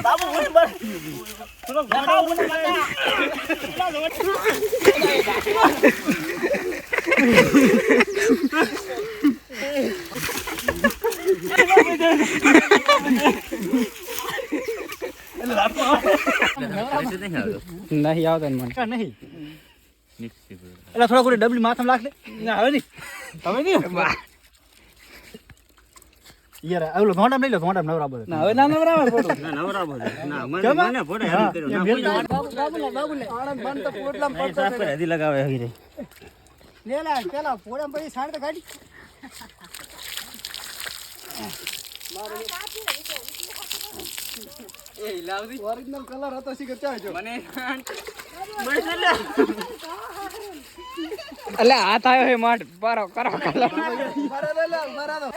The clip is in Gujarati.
બાબુ ઓય બર થોડો ગાડો મને નહીં આવતો ને મને નહીં એટલે થોડા કોઈ ડબલી માથામાં લાખ લે ના હવે નહીં યાર આવલો ઘોડામ લઈ લો ઘોડામ નવરા બોલે ના હવે ના નવરા બોલો ના નવરા બોલે ના મને ફોડે હેરાન કર્યો બાબુલે આણંદ બંધ તો પોટલામ પડતો સાફ કરે હદી લગાવે હવી રે લેલા પેલા પોડામ પછી સાડ તો ગાડી એ લાવદી ઓરિજિનલ કલર હતો સી કે ચાજો મને અલે હાથ આવ્યો હે માટ બારો કરો કલર બરાદો